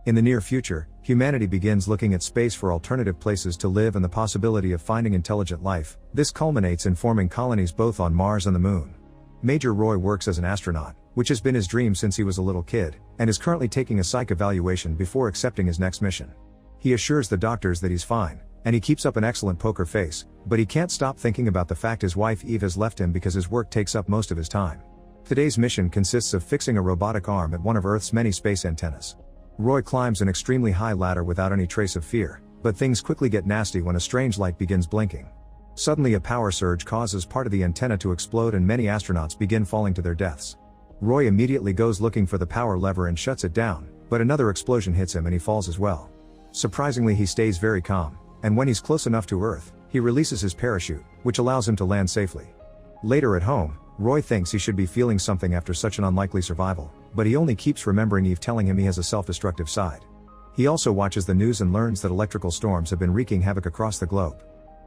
In the near future, humanity begins looking at space for alternative places to live and the possibility of finding intelligent life. This culminates in forming colonies both on Mars and the Moon. Major Roy works as an astronaut, which has been his dream since he was a little kid, and is currently taking a psych evaluation before accepting his next mission. He assures the doctors that he's fine, and he keeps up an excellent poker face, but he can't stop thinking about the fact his wife Eve has left him because his work takes up most of his time. Today's mission consists of fixing a robotic arm at one of Earth's many space antennas. Roy climbs an extremely high ladder without any trace of fear, but things quickly get nasty when a strange light begins blinking. Suddenly a power surge causes part of the antenna to explode and many astronauts begin falling to their deaths. Roy immediately goes looking for the power lever and shuts it down, but another explosion hits him and he falls as well. Surprisingly, he stays very calm, and when he's close enough to Earth, he releases his parachute, which allows him to land safely. Later at home, Roy thinks he should be feeling something after such an unlikely survival, but he only keeps remembering Eve telling him he has a self-destructive side. He also watches the news and learns that electrical storms have been wreaking havoc across the globe.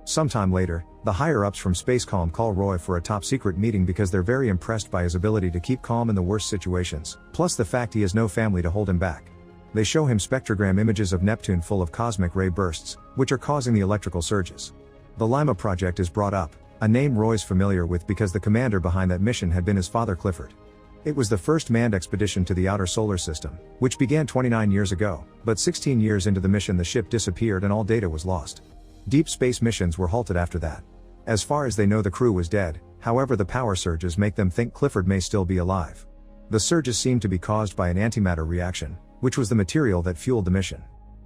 Sometime later, the higher-ups from Spacecom call Roy for a top-secret meeting because they're very impressed by his ability to keep calm in the worst situations, plus the fact he has no family to hold him back. They show him spectrogram images of Neptune full of cosmic ray bursts, which are causing the electrical surges. The Lima project is brought up, a name Roy's familiar with because the commander behind that mission had been his father Clifford. It was the first manned expedition to the outer solar system, which began 29 years ago, but 16 years into the mission the ship disappeared and all data was lost. Deep space missions were halted after that. As far as they know, the crew was dead, however the power surges make them think Clifford may still be alive. The surges seem to be caused by an antimatter reaction, which was the material that fueled the mission.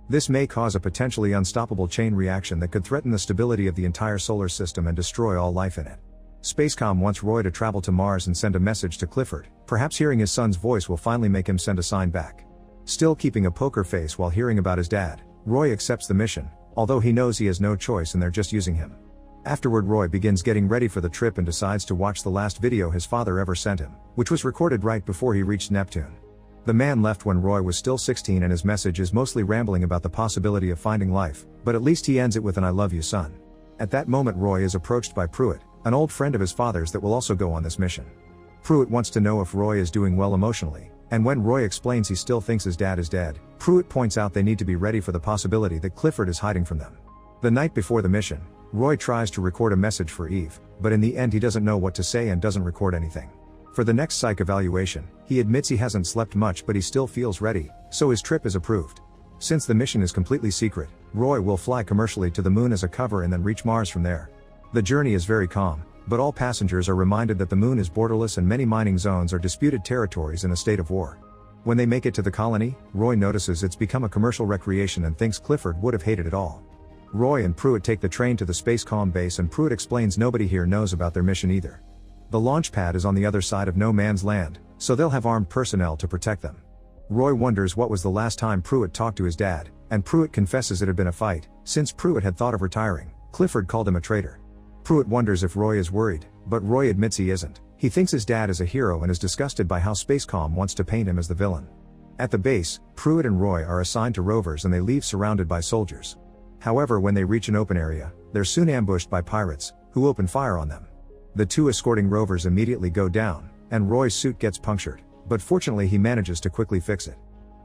This may cause a potentially unstoppable chain reaction that could threaten the stability of the entire solar system and destroy all life in it. Spacecom wants Roy to travel to Mars and send a message to Clifford. Perhaps hearing his son's voice will finally make him send a sign back. Still keeping a poker face while hearing about his dad, Roy accepts the mission, although he knows he has no choice and they're just using him. Afterward, Roy begins getting ready for the trip and decides to watch the last video his father ever sent him, which was recorded right before he reached Neptune. The man left when Roy was still 16 and his message is mostly rambling about the possibility of finding life, but at least he ends it with an "I love you, son." At that moment Roy is approached by Pruitt, an old friend of his father's that will also go on this mission. Pruitt wants to know if Roy is doing well emotionally, and when Roy explains he still thinks his dad is dead, Pruitt points out they need to be ready for the possibility that Clifford is hiding from them. The night before the mission, Roy tries to record a message for Eve, but in the end he doesn't know what to say and doesn't record anything. For the next psych evaluation, he admits he hasn't slept much but he still feels ready, so his trip is approved. Since the mission is completely secret, Roy will fly commercially to the Moon as a cover and then reach Mars from there. The journey is very calm, but all passengers are reminded that the Moon is borderless and many mining zones are disputed territories in a state of war. When they make it to the colony, Roy notices it's become a commercial recreation and thinks Clifford would have hated it all. Roy and Pruitt take the train to the Spacecom base and Pruitt explains nobody here knows about their mission either. The launch pad is on the other side of no man's land, so they'll have armed personnel to protect them. Roy wonders what was the last time Pruitt talked to his dad, and Pruitt confesses it had been a fight. Since Pruitt had thought of retiring, Clifford called him a traitor. Pruitt wonders if Roy is worried, but Roy admits he isn't. He thinks his dad is a hero and is disgusted by how Spacecom wants to paint him as the villain. At the base, Pruitt and Roy are assigned to rovers and they leave surrounded by soldiers. However, when they reach an open area, they're soon ambushed by pirates, who open fire on them. The two escorting rovers immediately go down, and Roy's suit gets punctured, but fortunately he manages to quickly fix it.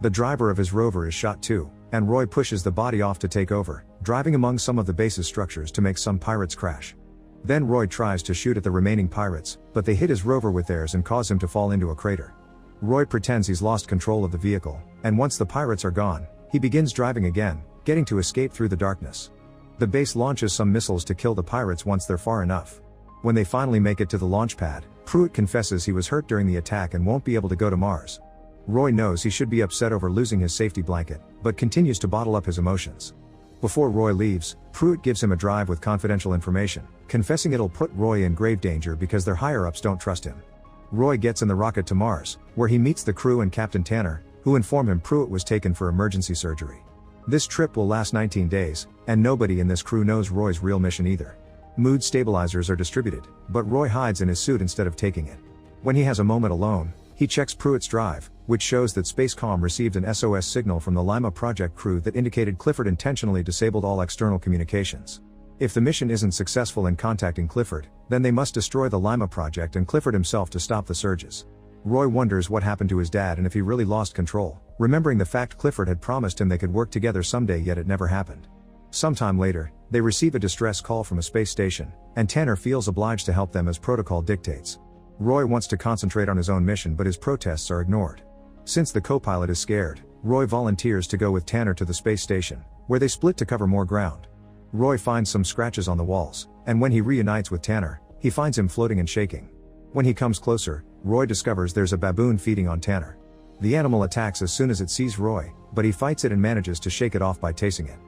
The driver of his rover is shot too, and Roy pushes the body off to take over, driving among some of the base's structures to make some pirates crash. Then Roy tries to shoot at the remaining pirates, but they hit his rover with theirs and cause him to fall into a crater. Roy pretends he's lost control of the vehicle, and once the pirates are gone, he begins driving again, getting to escape through the darkness. The base launches some missiles to kill the pirates once they're far enough. When they finally make it to the launch pad, Pruitt confesses he was hurt during the attack and won't be able to go to Mars. Roy knows he should be upset over losing his safety blanket, but continues to bottle up his emotions. Before Roy leaves, Pruitt gives him a drive with confidential information, confessing it'll put Roy in grave danger because their higher-ups don't trust him. Roy gets in the rocket to Mars, where he meets the crew and Captain Tanner, who inform him Pruitt was taken for emergency surgery. This trip will last 19 days, and nobody in this crew knows Roy's real mission either. Mood stabilizers are distributed, but Roy hides in his suit instead of taking it. When he has a moment alone, he checks Pruitt's drive, which shows that Spacecom received an SOS signal from the Lima project crew that indicated Clifford intentionally disabled all external communications. If the mission isn't successful in contacting Clifford, then they must destroy the Lima project and Clifford himself to stop the surges. Roy wonders what happened to his dad and if he really lost control, remembering the fact Clifford had promised him they could work together someday, yet it never happened. Sometime later, they receive a distress call from a space station, and Tanner feels obliged to help them as protocol dictates. Roy wants to concentrate on his own mission, but his protests are ignored. Since the co-pilot is scared, Roy volunteers to go with Tanner to the space station, where they split to cover more ground. Roy finds some scratches on the walls, and when he reunites with Tanner, he finds him floating and shaking. When he comes closer, Roy discovers there's a baboon feeding on Tanner. The animal attacks as soon as it sees Roy, but he fights it and manages to shake it off by tasing it.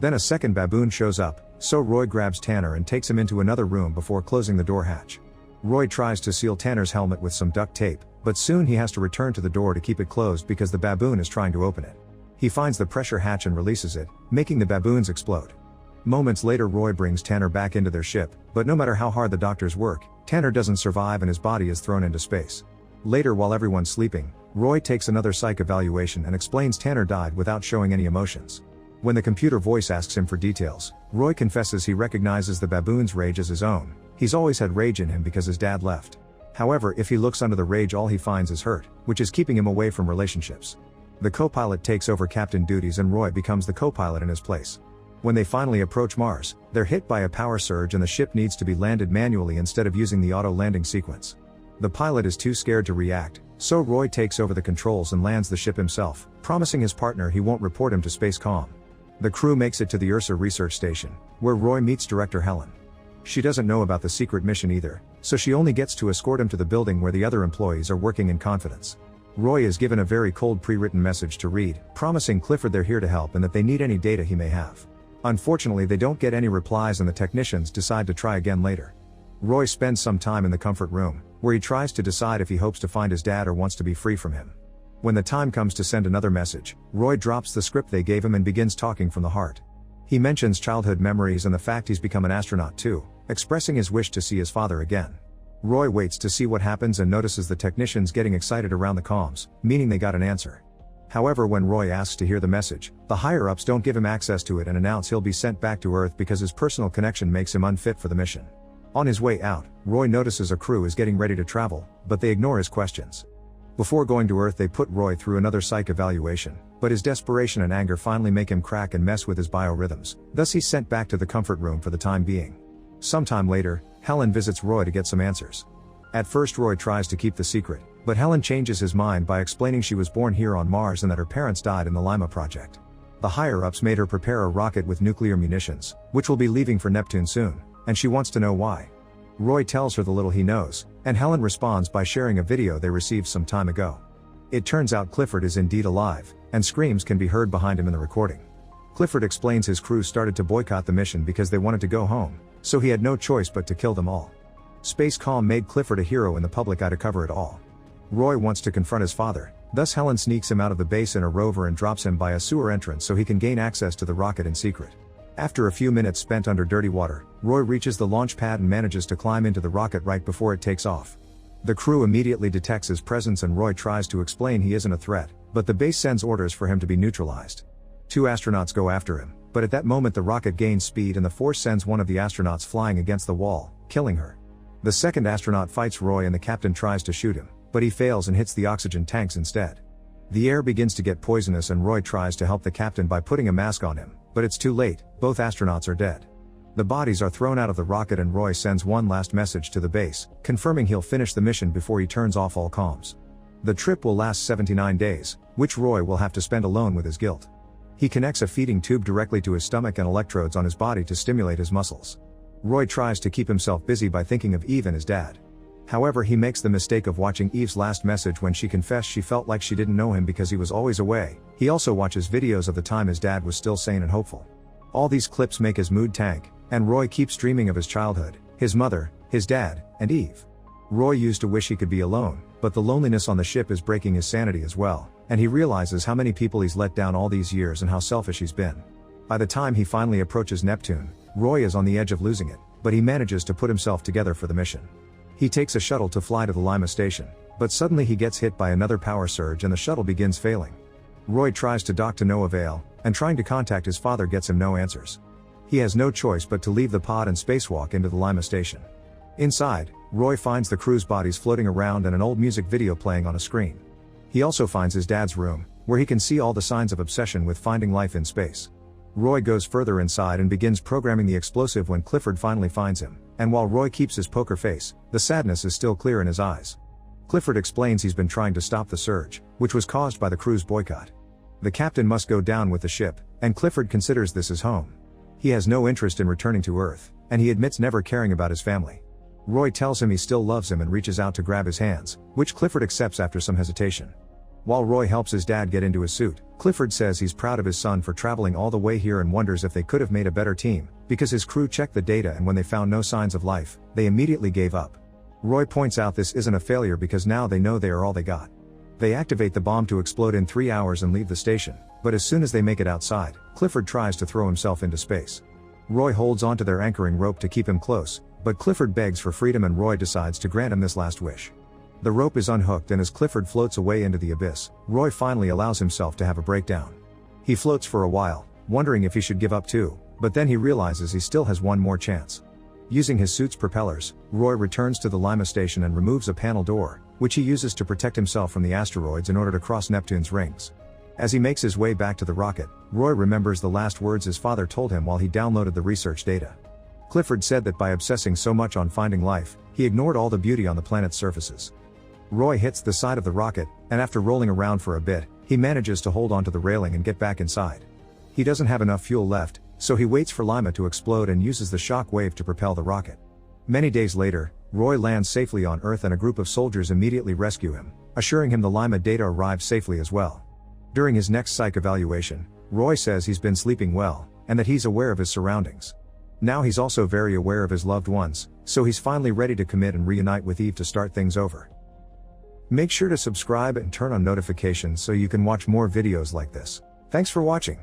Then a second baboon shows up, so Roy grabs Tanner and takes him into another room before closing the door hatch. Roy tries to seal Tanner's helmet with some duct tape, but soon he has to return to the door to keep it closed because the baboon is trying to open it. He finds the pressure hatch and releases it, making the baboons explode. Moments later, Roy brings Tanner back into their ship, but no matter how hard the doctors work, Tanner doesn't survive and his body is thrown into space. Later, while everyone's sleeping, Roy takes another psych evaluation and explains Tanner died without showing any emotions. When the computer voice asks him for details, Roy confesses he recognizes the baboon's rage as his own. He's always had rage in him because his dad left. However, if he looks under the rage, all he finds is hurt, which is keeping him away from relationships. The co-pilot takes over captain duties and Roy becomes the co-pilot in his place. When they finally approach Mars, they're hit by a power surge and the ship needs to be landed manually instead of using the auto landing sequence. The pilot is too scared to react, so Roy takes over the controls and lands the ship himself, promising his partner he won't report him to Space-Com. The crew makes it to the Ursa research station, where Roy meets director Helen. She doesn't know about the secret mission either, so she only gets to escort him to the building where the other employees are working in confidence. Roy is given a very cold pre-written message to read, promising Clifford they're here to help and that they need any data he may have. Unfortunately, they don't get any replies and the technicians decide to try again later. Roy spends some time in the comfort room, where he tries to decide if he hopes to find his dad or wants to be free from him. When the time comes to send another message, Roy drops the script they gave him and begins talking from the heart. He mentions childhood memories and the fact he's become an astronaut too, expressing his wish to see his father again. Roy waits to see what happens and notices the technicians getting excited around the comms, meaning they got an answer. However, when Roy asks to hear the message, the higher-ups don't give him access to it and announce he'll be sent back to Earth because his personal connection makes him unfit for the mission. On his way out, Roy notices a crew is getting ready to travel, but they ignore his questions. Before going to Earth, they put Roy through another psych evaluation, but his desperation and anger finally make him crack and mess with his biorhythms, thus he's sent back to the comfort room for the time being. Sometime later, Helen visits Roy to get some answers. At first, Roy tries to keep the secret, but Helen changes his mind by explaining she was born here on Mars and that her parents died in the Lima project. The higher-ups made her prepare a rocket with nuclear munitions, which will be leaving for Neptune soon, and she wants to know why. Roy tells her the little he knows, and Helen responds by sharing a video they received some time ago. It turns out Clifford is indeed alive, and screams can be heard behind him in the recording. Clifford explains his crew started to boycott the mission because they wanted to go home, so he had no choice but to kill them all. Space-Com made Clifford a hero in the public eye to cover it all. Roy wants to confront his father, thus Helen sneaks him out of the base in a rover and drops him by a sewer entrance so he can gain access to the rocket in secret. After a few minutes spent under dirty water, Roy reaches the launch pad and manages to climb into the rocket right before it takes off. The crew immediately detects his presence and Roy tries to explain he isn't a threat, but the base sends orders for him to be neutralized. 2 astronauts go after him, but at that moment the rocket gains speed and the force sends one of the astronauts flying against the wall, killing her. The second astronaut fights Roy and the captain tries to shoot him, but he fails and hits the oxygen tanks instead. The air begins to get poisonous and Roy tries to help the captain by putting a mask on him, but it's too late, both astronauts are dead. The bodies are thrown out of the rocket and Roy sends one last message to the base, confirming he'll finish the mission before he turns off all comms. The trip will last 79 days, which Roy will have to spend alone with his guilt. He connects a feeding tube directly to his stomach and electrodes on his body to stimulate his muscles. Roy tries to keep himself busy by thinking of Eve and his dad. However, he makes the mistake of watching Eve's last message when she confessed she felt like she didn't know him because he was always away. He also watches videos of the time his dad was still sane and hopeful. All these clips make his mood tank, and Roy keeps dreaming of his childhood, his mother, his dad, and Eve. Roy used to wish he could be alone, but the loneliness on the ship is breaking his sanity as well, and he realizes how many people he's let down all these years and how selfish he's been. By the time he finally approaches Neptune, Roy is on the edge of losing it, but he manages to put himself together for the mission. He takes a shuttle to fly to the Lima station, but suddenly he gets hit by another power surge and the shuttle begins failing. Roy tries to dock to no avail, and trying to contact his father gets him no answers. He has no choice but to leave the pod and spacewalk into the Lima station. Inside, Roy finds the crew's bodies floating around and an old music video playing on a screen. He also finds his dad's room, where he can see all the signs of obsession with finding life in space. Roy goes further inside and begins programming the explosive when Clifford finally finds him, and while Roy keeps his poker face, the sadness is still clear in his eyes. Clifford explains he's been trying to stop the surge, which was caused by the crew's boycott. The captain must go down with the ship, and Clifford considers this his home. He has no interest in returning to Earth, and he admits never caring about his family. Roy tells him he still loves him and reaches out to grab his hands, which Clifford accepts after some hesitation. While Roy helps his dad get into his suit, Clifford says he's proud of his son for traveling all the way here and wonders if they could have made a better team, because his crew checked the data and when they found no signs of life, they immediately gave up. Roy points out this isn't a failure because now they know they are all they got. They activate the bomb to explode in 3 hours and leave the station, but as soon as they make it outside, Clifford tries to throw himself into space. Roy holds onto their anchoring rope to keep him close, but Clifford begs for freedom and Roy decides to grant him this last wish. The rope is unhooked and as Clifford floats away into the abyss, Roy finally allows himself to have a breakdown. He floats for a while, wondering if he should give up too, but then he realizes he still has one more chance. Using his suit's propellers, Roy returns to the Lima station and removes a panel door, which he uses to protect himself from the asteroids in order to cross Neptune's rings. As he makes his way back to the rocket, Roy remembers the last words his father told him while he downloaded the research data. Clifford said that by obsessing so much on finding life, he ignored all the beauty on the planet's surfaces. Roy hits the side of the rocket, and after rolling around for a bit, he manages to hold onto the railing and get back inside. He doesn't have enough fuel left, so he waits for Lima to explode and uses the shock wave to propel the rocket. Many days later, Roy lands safely on Earth and a group of soldiers immediately rescue him, assuring him the Lima data arrived safely as well. During his next psych evaluation, Roy says he's been sleeping well, and that he's aware of his surroundings. Now he's also very aware of his loved ones, so he's finally ready to commit and reunite with Eve to start things over. Make sure to subscribe and turn on notifications so you can watch more videos like this. Thanks for watching.